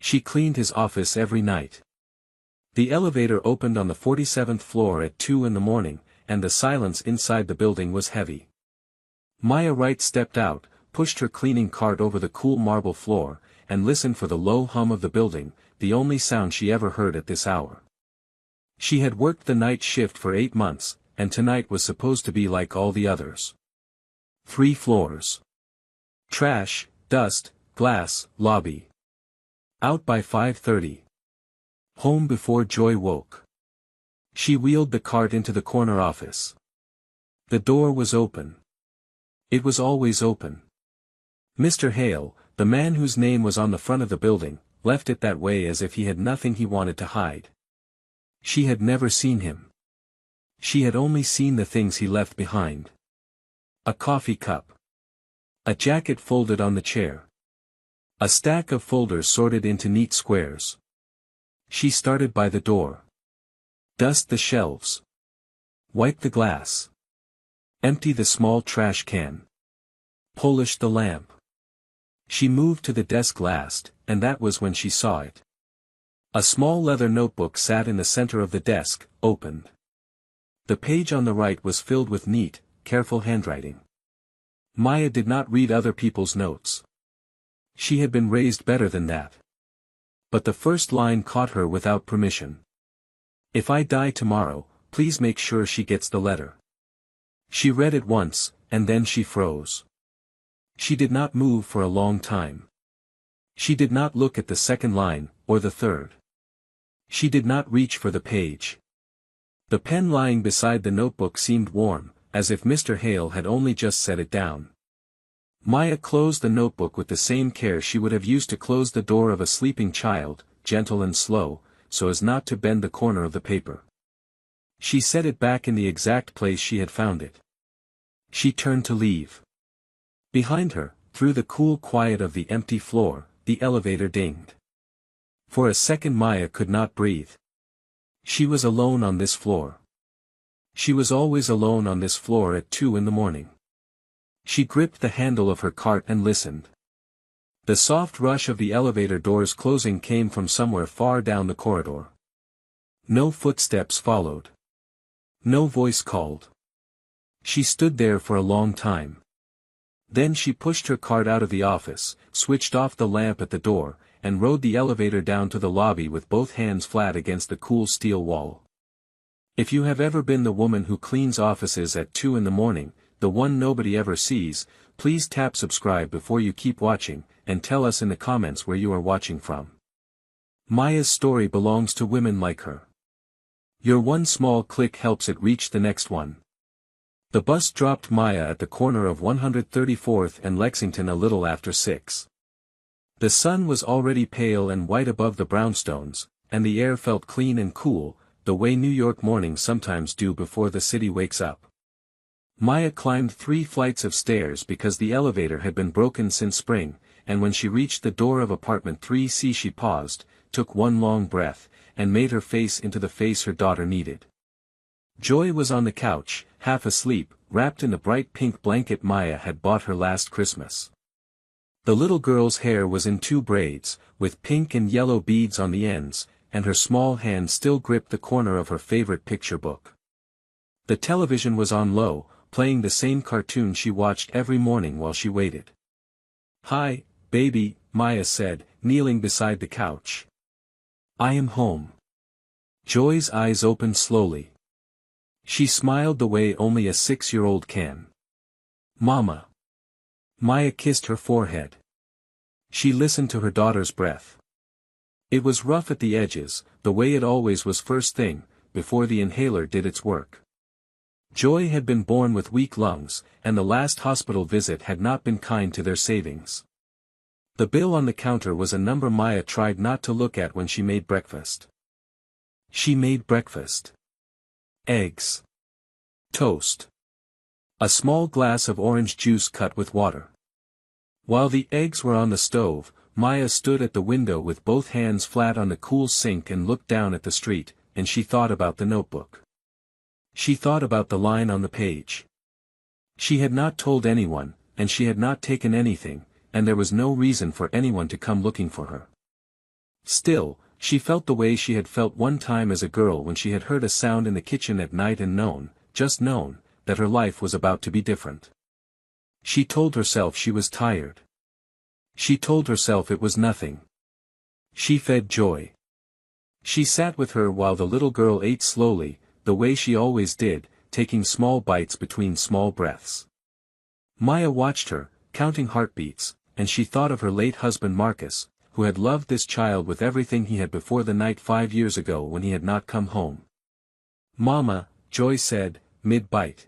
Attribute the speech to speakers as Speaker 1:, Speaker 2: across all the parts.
Speaker 1: She cleaned his office every night. The elevator opened on the 47th floor at 2 in the morning, and the silence inside the building was heavy. Maya Wright stepped out, pushed her cleaning cart over the cool marble floor, and listened for the low hum of the building, the only sound she ever heard at this hour. She had worked the night shift for 8 months, and tonight was supposed to be like all the others. 3 floors. Trash, dust, glass, lobby. Out by 5:30. Home before Joy woke. She wheeled the cart into the corner office. The door was open. It was always open. Mr. Hale, the man whose name was on the front of the building, left it that way as if he had nothing he wanted to hide. She had never seen him. She had only seen the things he left behind. A coffee cup. A jacket folded on the chair. A stack of folders sorted into neat squares. She started by the door. Dust the shelves. Wipe the glass. Empty the small trash can. Polish the lamp. She moved to the desk last, and that was when she saw it. A small leather notebook sat in the center of the desk, opened. The page on the right was filled with neat, careful handwriting. Maya did not read other people's notes. She had been raised better than that. But the first line caught her without permission. "If I die tomorrow, please make sure she gets the letter." She read it once, and then she froze. She did not move for a long time. She did not look at the second line, or the third. She did not reach for the page. The pen lying beside the notebook seemed warm, as if Mr. Hale had only just set it down. Maya closed the notebook with the same care she would have used to close the door of a sleeping child, gentle and slow, so as not to bend the corner of the paper. She set it back in the exact place she had found it. She turned to leave. Behind her, through the cool quiet of the empty floor, the elevator dinged. For a second Maya could not breathe. She was alone on this floor. She was always alone on this floor at 2 in the morning. She gripped the handle of her cart and listened. The soft rush of the elevator doors closing came from somewhere far down the corridor. No footsteps followed. No voice called. She stood there for a long time. Then she pushed her cart out of the office, switched off the lamp at the door, and rode the elevator down to the lobby with both hands flat against the cool steel wall. If you have ever been the woman who cleans offices at 2 in the morning, the one nobody ever sees, please tap subscribe before you keep watching, and tell us in the comments where you are watching from. Maya's story belongs to women like her. Your one small click helps it reach the next one. The bus dropped Maya at the corner of 134th and Lexington a little after 6. The sun was already pale and white above the brownstones, and the air felt clean and cool, the way New York mornings sometimes do before the city wakes up. Maya climbed 3 flights of stairs because the elevator had been broken since spring, and when she reached the door of apartment 3C she paused, took one long breath, and made her face into the face her daughter needed. Joy was on the couch, half asleep, wrapped in the bright pink blanket Maya had bought her last Christmas. The little girl's hair was in 2 braids, with pink and yellow beads on the ends, and her small hand still gripped the corner of her favorite picture book. The television was on low, playing the same cartoon she watched every morning while she waited. "Hi, baby," Maya said, kneeling beside the couch. "I am home." Joy's eyes opened slowly. She smiled the way only a 6-year-old can. "Mama." Maya kissed her forehead. She listened to her daughter's breath. It was rough at the edges, the way it always was first thing, before the inhaler did its work. Joy had been born with weak lungs, and the last hospital visit had not been kind to their savings. The bill on the counter was a number Maya tried not to look at when she made breakfast. She made breakfast. Eggs. Toast. A small glass of orange juice cut with water. While the eggs were on the stove, Maya stood at the window with both hands flat on the cool sink and looked down at the street, and she thought about the notebook. She thought about the line on the page. She had not told anyone, and she had not taken anything, and there was no reason for anyone to come looking for her. Still, she felt the way she had felt one time as a girl when she had heard a sound in the kitchen at night and just known, that her life was about to be different. She told herself she was tired. She told herself it was nothing. She fed Joy. She sat with her while the little girl ate slowly, the way she always did, taking small bites between small breaths. Maya watched her, counting heartbeats, and she thought of her late husband Marcus, who had loved this child with everything he had before the night 5 years ago when he had not come home. "Mama," Joy said, mid-bite.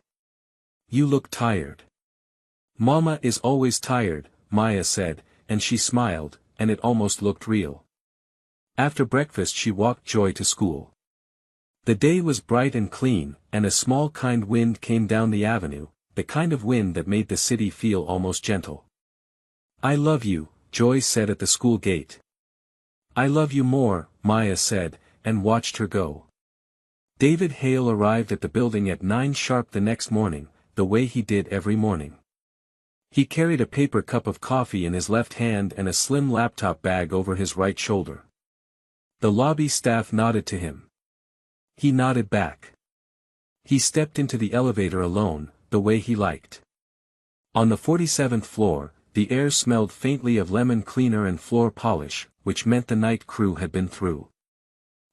Speaker 1: "You look tired." "Mama is always tired," Maya said, and she smiled, and it almost looked real. After breakfast she walked Joy to school. The day was bright and clean, and a small kind wind came down the avenue, the kind of wind that made the city feel almost gentle. "I love you," Joy said at the school gate. "I love you more," Maya said, and watched her go. David Hale arrived at the building at 9 sharp the next morning, the way he did every morning. He carried a paper cup of coffee in his left hand and a slim laptop bag over his right shoulder. The lobby staff nodded to him. He nodded back. He stepped into the elevator alone, the way he liked. On the 47th floor, the air smelled faintly of lemon cleaner and floor polish, which meant the night crew had been through.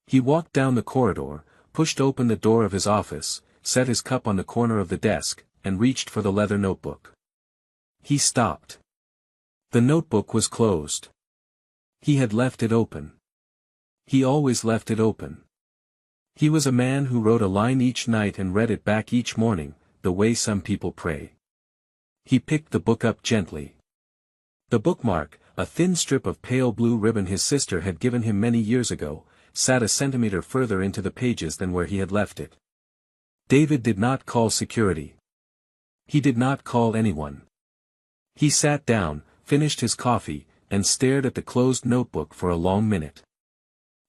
Speaker 1: He walked down the corridor, pushed open the door of his office, set his cup on the corner of the desk, and reached for the leather notebook. He stopped. The notebook was closed. He had left it open. He always left it open. He was a man who wrote a line each night and read it back each morning, the way some people pray. He picked the book up gently. The bookmark, a thin strip of pale blue ribbon his sister had given him many years ago, sat a centimeter further into the pages than where he had left it. David did not call security. He did not call anyone. He sat down, finished his coffee, and stared at the closed notebook for a long minute.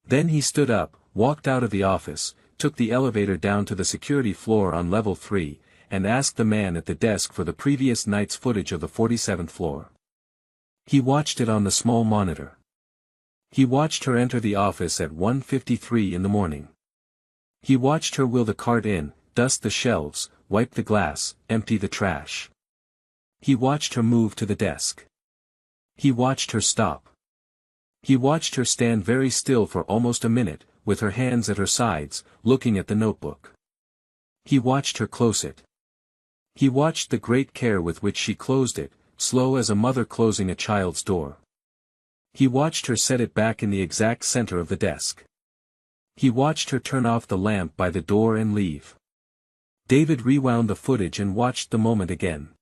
Speaker 1: Then he stood up, walked out of the office, took the elevator down to the security floor on level 3, and asked the man at the desk for the previous night's footage of the 47th floor. He watched it on the small monitor. He watched her enter the office at 1:53 in the morning. He watched her wheel the cart in, dust the shelves, wipe the glass, empty the trash. He watched her move to the desk. He watched her stop. He watched her stand very still for almost a minute, with her hands at her sides, looking at the notebook. He watched her close it. He watched the great care with which she closed it, slow as a mother closing a child's door. He watched her set it back in the exact center of the desk. He watched her turn off the lamp by the door and leave. David rewound the footage and watched the moment again.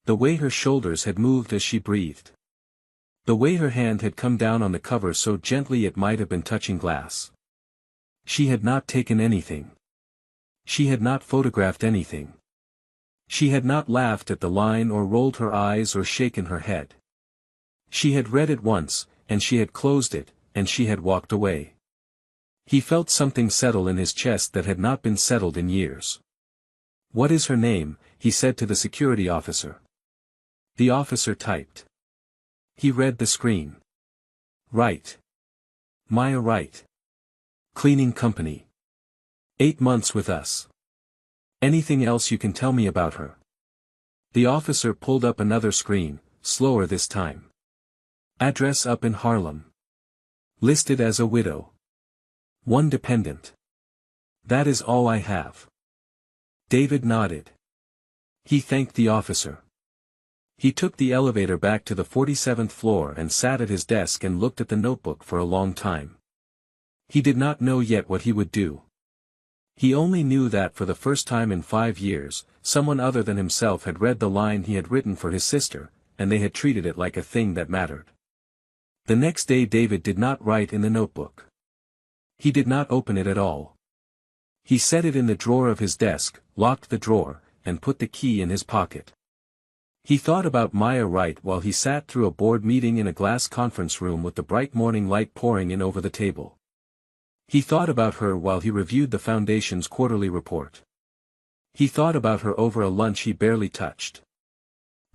Speaker 1: The way her shoulders had moved as she breathed. The way her hand had come down on the cover so gently it might have been touching glass. She had not taken anything. She had not photographed anything. She had not laughed at the line or rolled her eyes or shaken her head. She had read it once, and she had closed it, and she had walked away. He felt something settle in his chest that had not been settled in years. "What is her name?" he said to the security officer. The officer typed. He read the screen. "Right. Maya Wright. Cleaning company. 8 months with us. Anything else you can tell me about her?" The officer pulled up another screen, slower this time. "Address up in Harlem. Listed as a widow. 1 dependent. That is all I have." David nodded. He thanked the officer. He took the elevator back to the 47th floor and sat at his desk and looked at the notebook for a long time. He did not know yet what he would do. He only knew that for the first time in 5 years, someone other than himself had read the line he had written for his sister, and they had treated it like a thing that mattered. The next day David did not write in the notebook. He did not open it at all. He set it in the drawer of his desk, locked the drawer, and put the key in his pocket. He thought about Maya Wright while he sat through a board meeting in a glass conference room with the bright morning light pouring in over the table. He thought about her while he reviewed the Foundation's quarterly report. He thought about her over a lunch he barely touched.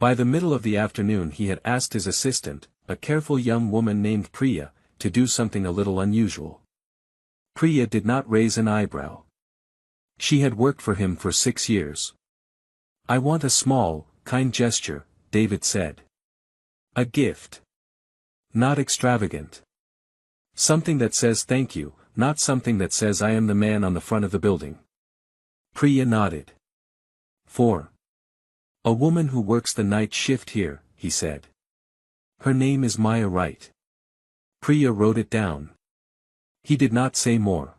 Speaker 1: By the middle of the afternoon he had asked his assistant, a careful young woman named Priya, to do something a little unusual. Priya did not raise an eyebrow. She had worked for him for 6 years. "I want a small, kind gesture," David said. "A gift. Not extravagant. Something that says thank you, not something that says I am the man on the front of the building." Priya nodded. "For a woman who works the night shift here," he said. "Her name is Maya Wright." Priya wrote it down. He did not say more.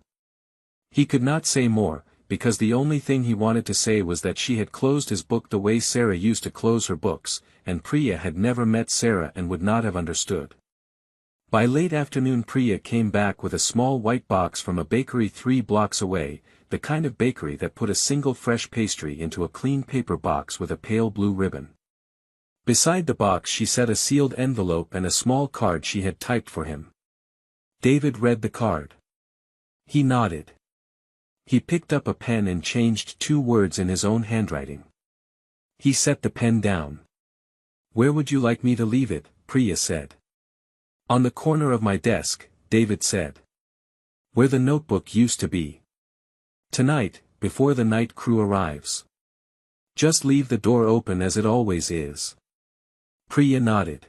Speaker 1: He could not say more, because the only thing he wanted to say was that she had closed his book the way Sarah used to close her books, and Priya had never met Sarah and would not have understood. By late afternoon Priya came back with a small white box from a bakery 3 blocks away, the kind of bakery that put a single fresh pastry into a clean paper box with a pale blue ribbon. Beside the box she set a sealed envelope and a small card she had typed for him. David read the card. He nodded. He picked up a pen and changed 2 words in his own handwriting. He set the pen down. "Where would you like me to leave it?" Priya said. "On the corner of my desk," David said. "Where the notebook used to be. Tonight, before the night crew arrives. Just leave the door open as it always is." Priya nodded.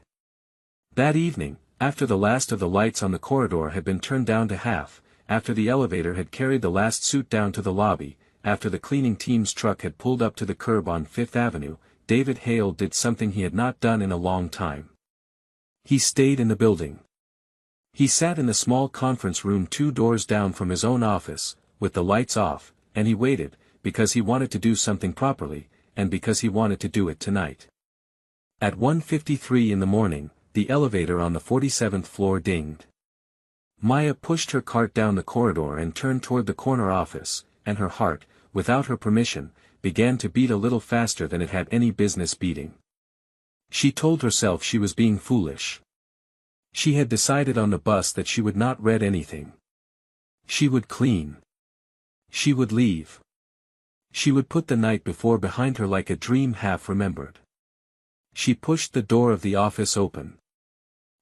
Speaker 1: That evening, after the last of the lights on the corridor had been turned down to half, after the elevator had carried the last suit down to the lobby, after the cleaning team's truck had pulled up to the curb on Fifth Avenue, David Hale did something he had not done in a long time. He stayed in the building. He sat in the small conference room 2 doors down from his own office, with the lights off, and he waited, because he wanted to do something properly, and because he wanted to do it tonight. At 1:53 in the morning, the elevator on the 47th floor dinged. Maya pushed her cart down the corridor and turned toward the corner office, and her heart, without her permission, began to beat a little faster than it had any business beating. She told herself she was being foolish. She had decided on the bus that she would not read anything. She would clean. She would leave. She would put the night before behind her like a dream half remembered. She pushed the door of the office open.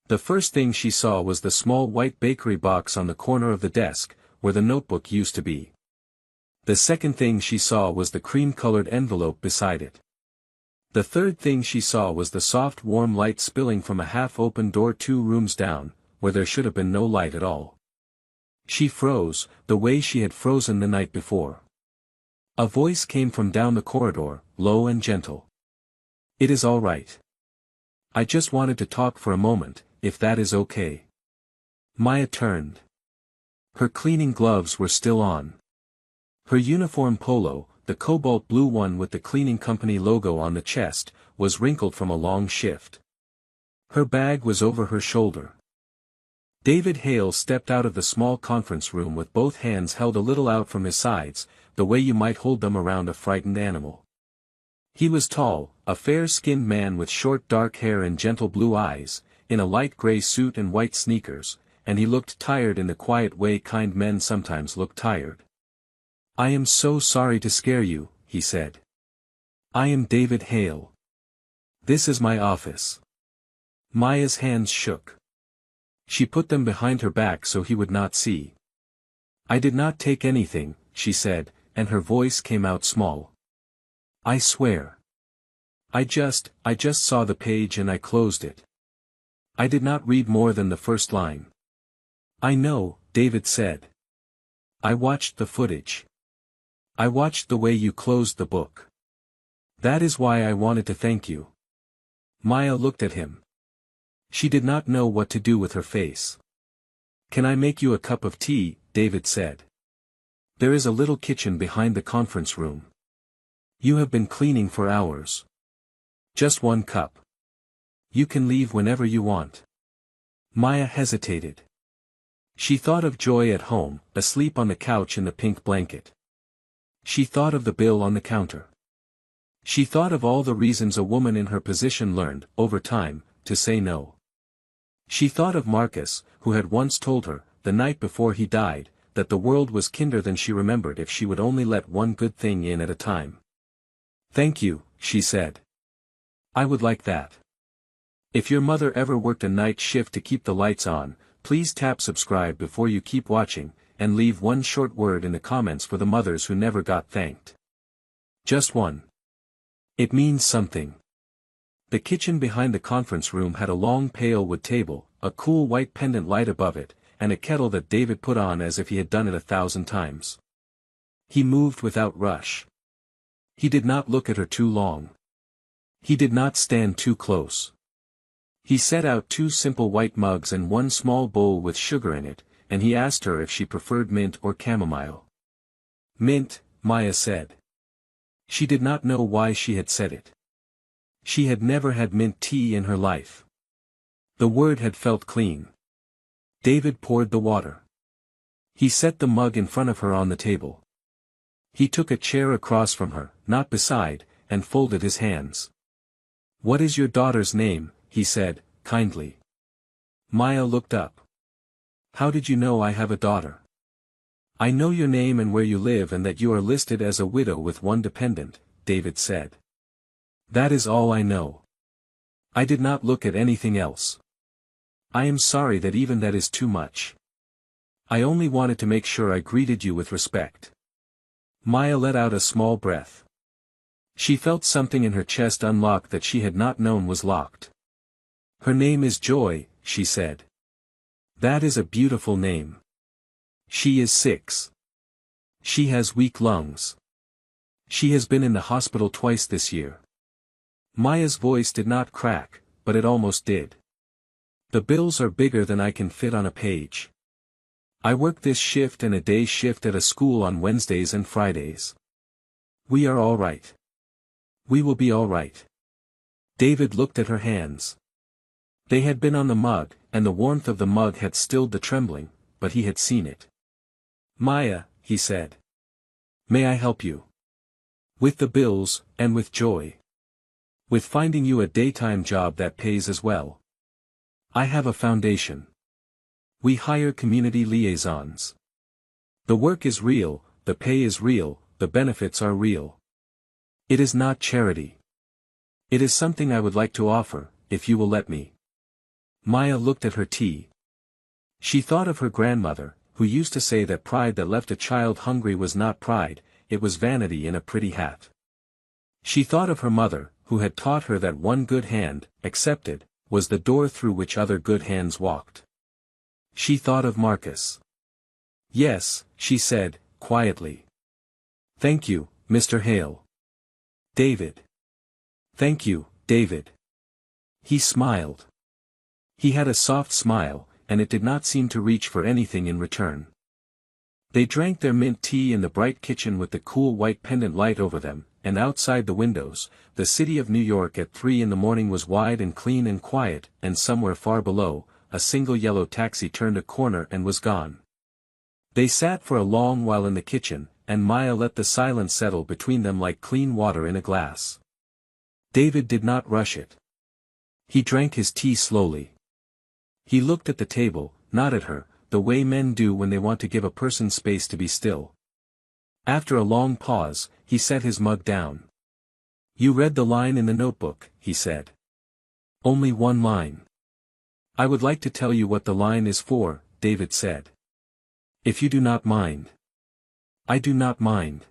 Speaker 1: The first thing she saw was the small white bakery box on the corner of the desk, where the notebook used to be. The second thing she saw was the cream-colored envelope beside it. The third thing she saw was the soft warm light spilling from a half-open door 2 rooms down, where there should have been no light at all. She froze, the way she had frozen the night before. A voice came from down the corridor, low and gentle. "It is all right. I just wanted to talk for a moment, if that is okay." Maya turned. Her cleaning gloves were still on. Her uniform polo, the cobalt blue one with the cleaning company logo on the chest, was wrinkled from a long shift. Her bag was over her shoulder. David Hale stepped out of the small conference room with both hands held a little out from his sides, the way you might hold them around a frightened animal. He was tall, a fair-skinned man with short dark hair and gentle blue eyes, in a light gray suit and white sneakers, and he looked tired in the quiet way kind men sometimes look tired. "I am so sorry to scare you," he said. "I am David Hale. This is my office." Maya's hands shook. She put them behind her back so he would not see. "I did not take anything," she said, and her voice came out small. "I swear. I just saw the page and I closed it. I did not read more than the first line." "I know," David said. "I watched the footage. I watched the way you closed the book. That is why I wanted to thank you." Maya looked at him. She did not know what to do with her face. "Can I make you a cup of tea?" David said. "There is a little kitchen behind the conference room. You have been cleaning for hours. Just 1 cup. You can leave whenever you want." Maya hesitated. She thought of Joy at home, asleep on the couch in the pink blanket. She thought of the bill on the counter. She thought of all the reasons a woman in her position learned, over time, to say no. She thought of Marcus, who had once told her, the night before he died, that the world was kinder than she remembered if she would only let one good thing in at a time. "Thank you," she said. "I would like that. If your mother ever worked a night shift to keep the lights on, Please tap subscribe before you keep watching, and leave one short word in the comments for the mothers who never got thanked. Just one. It means something. The kitchen behind the conference room had a long pale wood table, a cool white pendant light above it, and a kettle that David put on as if he had done it 1,000 times. He moved without rush. He did not look at her too long. He did not stand too close. He set out 2 simple white mugs and 1 small bowl with sugar in it, and he asked her if she preferred mint or chamomile. Mint, Maya said. She did not know why she had said it. She had never had mint tea in her life. The word had felt clean. David poured the water. He set the mug in front of her on the table. He took a chair across from her, not beside, and folded his hands. "What is your daughter's name?" he said, kindly. Maya looked up. "How did you know I have a daughter?" "I know your name and where you live and that you are listed as a widow with 1 dependent," David said. "That is all I know. I did not look at anything else. I am sorry that even that is too much. I only wanted to make sure I greeted you with respect." Maya let out a small breath. She felt something in her chest unlock that she had not known was locked. "Her name is Joy," she said. "That is a beautiful name. She is 6. She has weak lungs. She has been in the hospital twice this year." Maya's voice did not crack, but it almost did. "The bills are bigger than I can fit on a page. I work this shift and a day shift at a school on Wednesdays and Fridays. We are all right. We will be all right." David looked at her hands. They had been on the mug, and the warmth of the mug had stilled the trembling, but he had seen it. "Maya," he said. "May I help you? With the bills, and with Joy. With finding you a daytime job that pays as well. I have a foundation. We hire community liaisons. The work is real, the pay is real, the benefits are real. It is not charity. It is something I would like to offer, if you will let me." Maya looked at her tea. She thought of her grandmother, who used to say that pride that left a child hungry was not pride, it was vanity in a pretty hat. She thought of her mother, who had taught her that one good hand, accepted, was the door through which other good hands walked. She thought of Marcus. "Yes," she said, quietly. "Thank you, Mr. Hale." "David." "Thank you, David." He smiled. He had a soft smile, and it did not seem to reach for anything in return. They drank their mint tea in the bright kitchen with the cool white pendant light over them, and outside the windows, the city of New York at 3 in the morning was wide and clean and quiet, and somewhere far below, a single yellow taxi turned a corner and was gone. They sat for a long while in the kitchen, and Maya let the silence settle between them like clean water in a glass. David did not rush it. He drank his tea slowly. He looked at the table, not at her, the way men do when they want to give a person space to be still. After a long pause, he set his mug down. "You read the line in the notebook," he said. "Only 1 line." "I would like to tell you what the line is for," David said. "If you do not mind." "I do not mind."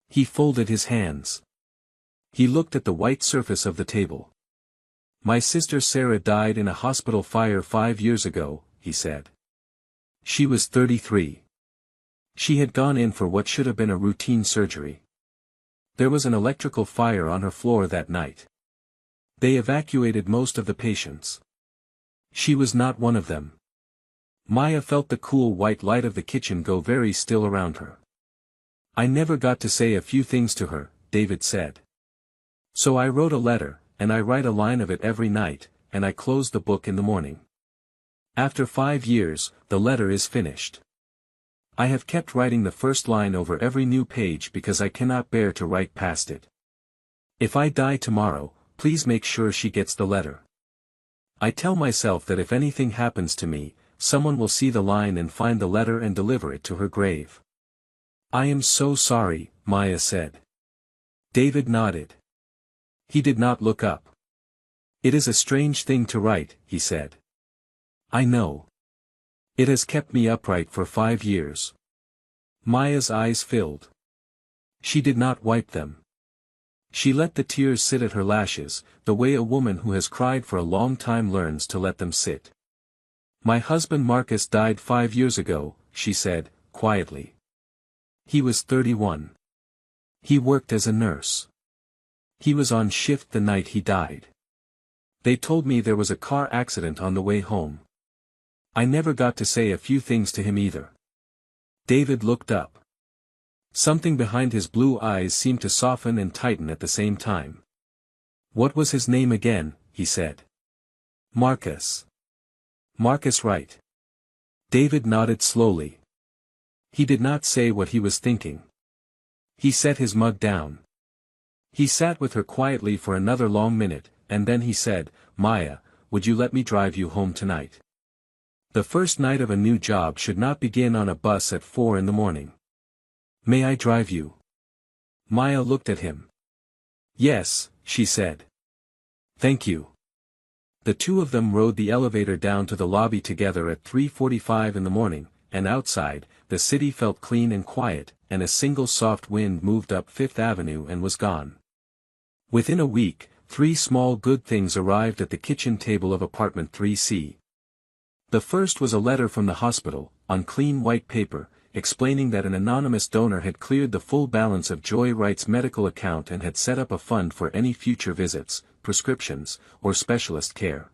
Speaker 1: He folded his hands. He looked at the white surface of the table. "My sister Sarah died in a hospital fire 5 years ago," he said. She was 33. She had gone in for what should have been a routine surgery. There was an electrical fire on her floor that night. They evacuated most of the patients. She was not one of them. Maya felt the cool white light of the kitchen go very still around her. "I never got to say a few things to her," David said. "So I wrote a letter, and I write a line of it every night, and I close the book in the morning. After 5 years, the letter is finished. I have kept writing the first line over every new page because I cannot bear to write past it. If I die tomorrow, please make sure she gets the letter. I tell myself that if anything happens to me, someone will see the line and find the letter and deliver it to her grave." "I am so sorry," Maya said. David nodded. He did not look up. "It is a strange thing to write," he said. "I know. It has kept me upright for 5 years. Maya's eyes filled. She did not wipe them. She let the tears sit at her lashes, the way a woman who has cried for a long time learns to let them sit. My husband Marcus died 5 years ago, she said, quietly. He was 31. He worked as a nurse. He was on shift the night he died. They told me there was a car accident on the way home. I never got to say a few things to him either. David looked up. Something behind his blue eyes seemed to soften and tighten at the same time. What was his name again, he said. Marcus. Marcus Wright. David nodded slowly. He did not say what he was thinking. He set his mug down. He sat with her quietly for another long minute, and then he said, Maya, would you let me drive you home tonight? The first night of a new job should not begin on a bus at 4 in the morning. May I drive you? Maya looked at him. Yes, she said. Thank you. The two of them rode the elevator down to the lobby together at 3:45 in the morning, and outside, the city felt clean and quiet, and a single soft wind moved up Fifth Avenue and was gone. Within a week, 3 small good things arrived at the kitchen table of apartment 3C. The first was a letter from the hospital, on clean white paper, explaining that an anonymous donor had cleared the full balance of Joy Wright's medical account and had set up a fund for any future visits, prescriptions, or specialist care.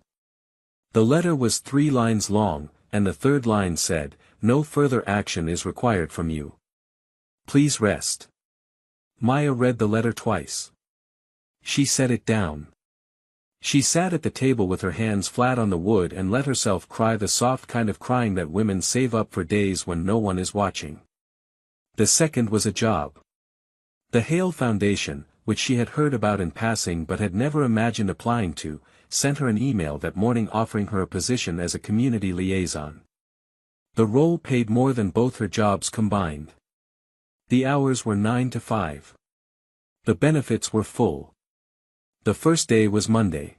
Speaker 1: The letter was 3 lines long, and the third line said, "No further action is required from you. Please rest." Maya read the letter twice. She set it down. She sat at the table with her hands flat on the wood and let herself cry, the soft kind of crying that women save up for days when no one is watching. The second was a job. The Hale Foundation, which she had heard about in passing but had never imagined applying to, sent her an email that morning offering her a position as a community liaison. The role paid more than both her jobs combined. The hours were 9 to 5. The benefits were full. The first day was Monday.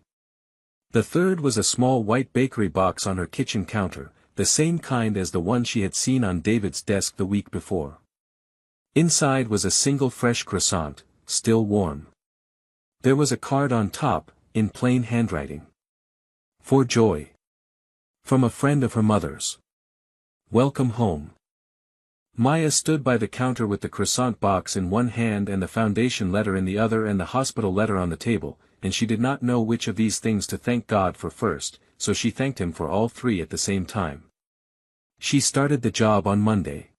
Speaker 1: The third was a small white bakery box on her kitchen counter, the same kind as the one she had seen on David's desk the week before. Inside was a single fresh croissant, still warm. There was a card on top, in plain handwriting. For Joy. From a friend of her mother's. Welcome home. Maya stood by the counter with the croissant box in one hand and the foundation letter in the other and the hospital letter on the table, and she did not know which of these things to thank God for first, so she thanked him for all 3 at the same time. She started the job on Monday.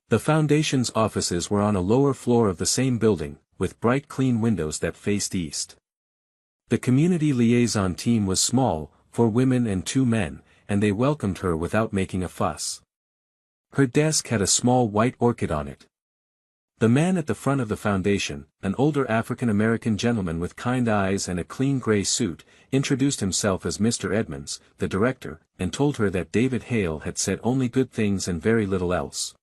Speaker 1: The foundation's offices were on a lower floor of the same building, with bright clean windows that faced east. The community liaison team was small, 4 women and 2 men, and they welcomed her without making a fuss. Her desk had a small white orchid on it. The man at the front of the foundation, an older African-American gentleman with kind eyes and a clean gray suit, introduced himself as Mr. Edmonds, the director, and told her that David Hale had said only good things and very little else.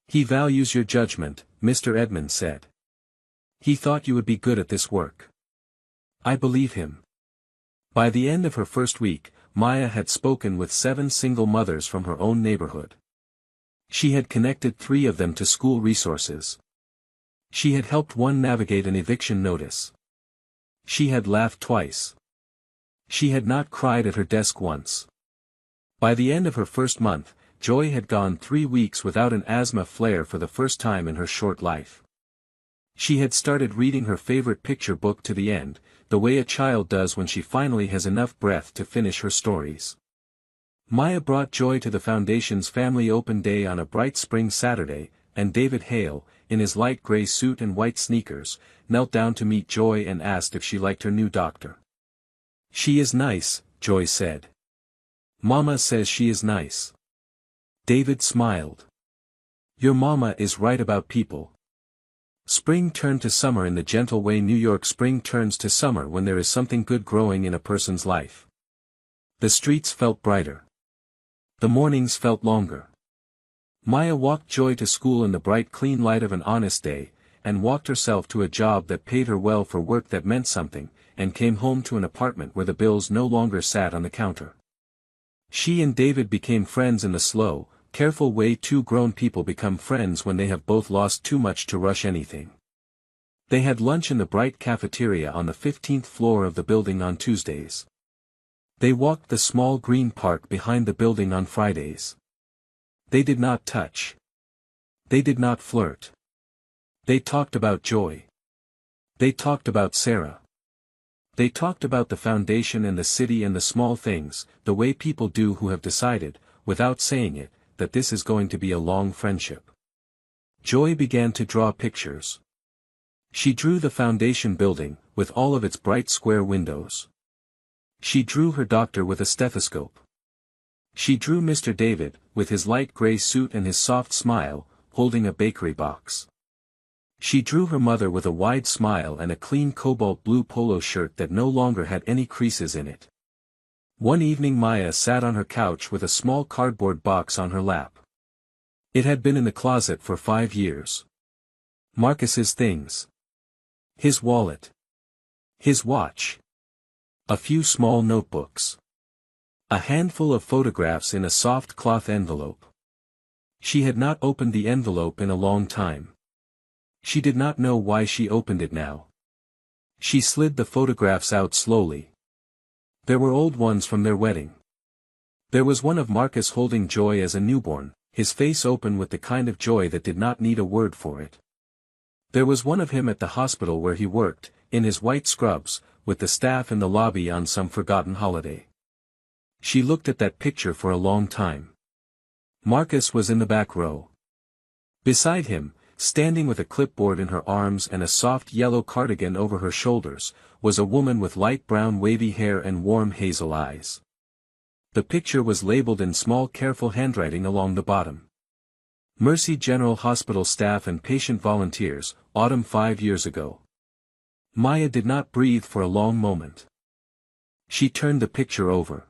Speaker 1: He values your judgment, Mr. Edmonds said. He thought you would be good at this work. I believe him. By the end of her first week, Maya had spoken with 7 single mothers from her own neighborhood. She had connected 3 of them to school resources. She had helped one navigate an eviction notice. She had laughed twice. She had not cried at her desk once. By the end of her first month, Joy had gone 3 weeks without an asthma flare for the first time in her short life. She had started reading her favorite picture book to the end, the way a child does when she finally has enough breath to finish her stories. Maya brought Joy to the foundation's family open day on a bright spring Saturday, and David Hale, in his light gray suit and white sneakers, knelt down to meet Joy and asked if she liked her new doctor. She is nice, Joy said. Mama says she is nice. David smiled. Your mama is right about people. Spring turned to summer in the gentle way New York spring turns to summer when there is something good growing in a person's life. The streets felt brighter. The mornings felt longer. Maya walked Joy to school in the bright clean light of an honest day, and walked herself to a job that paid her well for work that meant something, and came home to an apartment where the bills no longer sat on the counter. She and David became friends in the slow, careful way two grown people become friends when they have both lost too much to rush anything. They had lunch in the bright cafeteria on the 15th floor of the building on Tuesdays. They walked the small green park behind the building on Fridays. They did not touch. They did not flirt. They talked about joy. They talked about Sarah. They talked about the foundation and the city and the small things, the way people do who have decided, without saying it, that this is going to be a long friendship. Joy began to draw pictures. She drew the foundation building, with all of its bright square windows. She drew her doctor with a stethoscope. She drew Mr. David, with his light gray suit and his soft smile, holding a bakery box. She drew her mother with a wide smile and a clean cobalt blue polo shirt that no longer had any creases in it. One evening Maya sat on her couch with a small cardboard box on her lap. It had been in the closet for 5 years. Marcus's things. His wallet. His watch. A few small notebooks. A handful of photographs in a soft cloth envelope. She had not opened the envelope in a long time. She did not know why she opened it now. She slid the photographs out slowly. There were old ones from their wedding. There was one of Marcus holding Joy as a newborn, his face open with the kind of joy that did not need a word for it. There was one of him at the hospital where he worked, in his white scrubs, with the staff in the lobby on some forgotten holiday. She looked at that picture for a long time. Marcus was in the back row. Beside him, standing with a clipboard in her arms and a soft yellow cardigan over her shoulders, was a woman with light brown wavy hair and warm hazel eyes. The picture was labeled in small careful handwriting along the bottom. Mercy General Hospital staff and patient volunteers, autumn 5 years ago. Maya did not breathe for a long moment. She turned the picture over.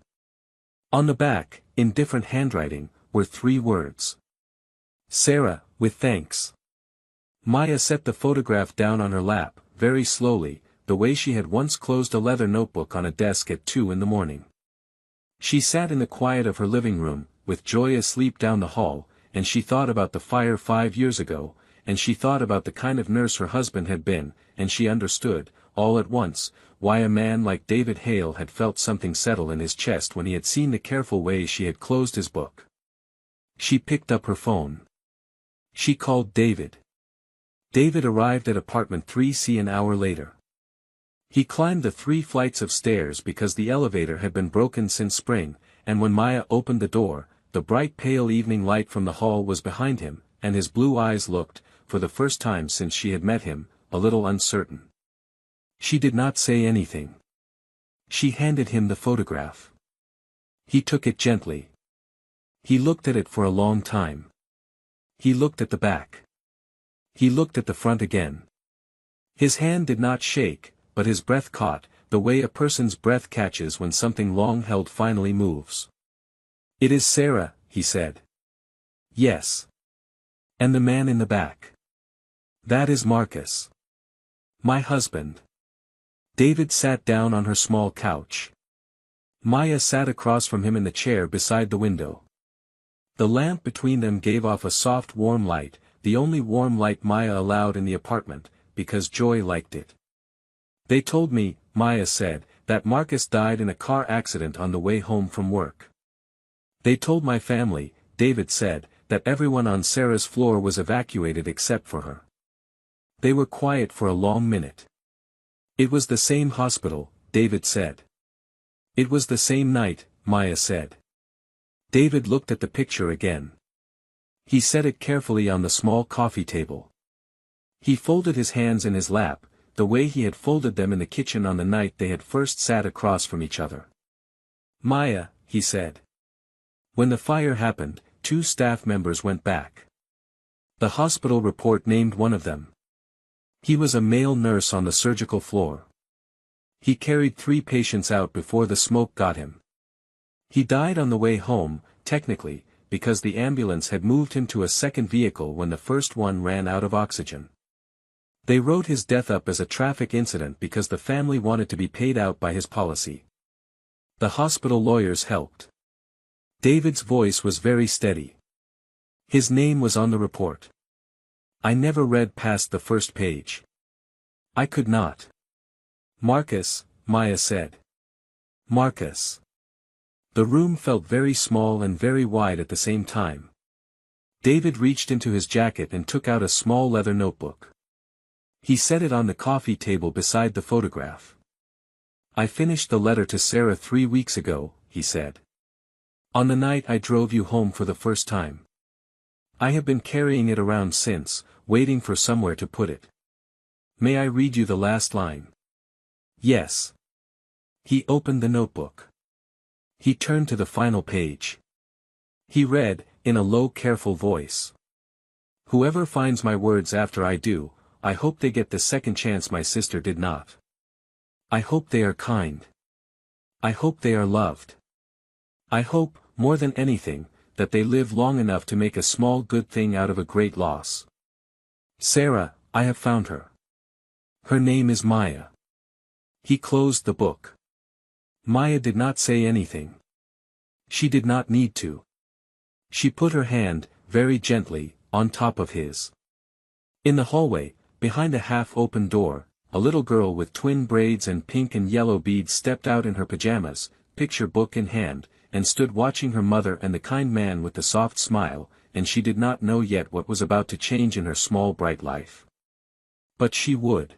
Speaker 1: On the back, in different handwriting, were 3 words. Sarah, with thanks. Maya set the photograph down on her lap, very slowly, the way she had once closed a leather notebook on a desk at 2 in the morning. She sat in the quiet of her living room, with Joy asleep down the hall, and she thought about the fire 5 years ago, and she thought about the kind of nurse her husband had been, and she understood, all at once, why a man like David Hale had felt something settle in his chest when he had seen the careful way she had closed his book. She picked up her phone. She called David. David arrived at apartment 3C an hour later. He climbed the 3 flights of stairs because the elevator had been broken since spring, and when Maya opened the door, the bright pale evening light from the hall was behind him, and his blue eyes looked, for the first time since she had met him, a little uncertain. She did not say anything. She handed him the photograph. He took it gently. He looked at it for a long time. He looked at the back. He looked at the front again. His hand did not shake, but his breath caught, the way a person's breath catches when something long held finally moves. "It is Sarah," he said. "Yes. And the man in the back. That is Marcus. My husband." David sat down on her small couch. Maya sat across from him in the chair beside the window. The lamp between them gave off a soft warm light, the only warm light Maya allowed in the apartment, because Joy liked it. "They told me," Maya said, "that Marcus died in a car accident on the way home from work. They told my family," David said, "that everyone on Sarah's floor was evacuated except for her." They were quiet for a long minute. "It was the same hospital," David said. "It was the same night," Maya said. David looked at the picture again. He set it carefully on the small coffee table. He folded his hands in his lap, the way he had folded them in the kitchen on the night they had first sat across from each other. "Maya," he said. "When the fire happened, 2 staff members went back. The hospital report named one of them. He was a male nurse on the surgical floor. He carried 3 patients out before the smoke got him. He died on the way home, technically, because the ambulance had moved him to a second vehicle when the first one ran out of oxygen. They wrote his death up as a traffic incident because the family wanted to be paid out by his policy. The hospital lawyers helped. David's voice was very steady. His name was on the report. I never read past the first page. I could not. Marcus, Maya said. Marcus. The room felt very small and very wide at the same time. David reached into his jacket and took out a small leather notebook. He set it on the coffee table beside the photograph. I finished the letter to Sarah 3 weeks ago, he said. On the night I drove you home for the first time. I have been carrying it around since, waiting for somewhere to put it. May I read you the last line? Yes. He opened the notebook. He turned to the final page. He read, in a low, careful voice. Whoever finds my words after I do, I hope they get the second chance my sister did not. I hope they are kind. I hope they are loved. I hope, more than anything, that they live long enough to make a small good thing out of a great loss. Sarah, I have found her. Her name is Maya. He closed the book. Maya did not say anything. She did not need to. She put her hand, very gently, on top of his. In the hallway, behind a half-open door, a little girl with twin braids and pink and yellow beads stepped out in her pajamas, picture book in hand, and stood watching her mother and the kind man with the soft smile, and she did not know yet what was about to change in her small bright life. But she would.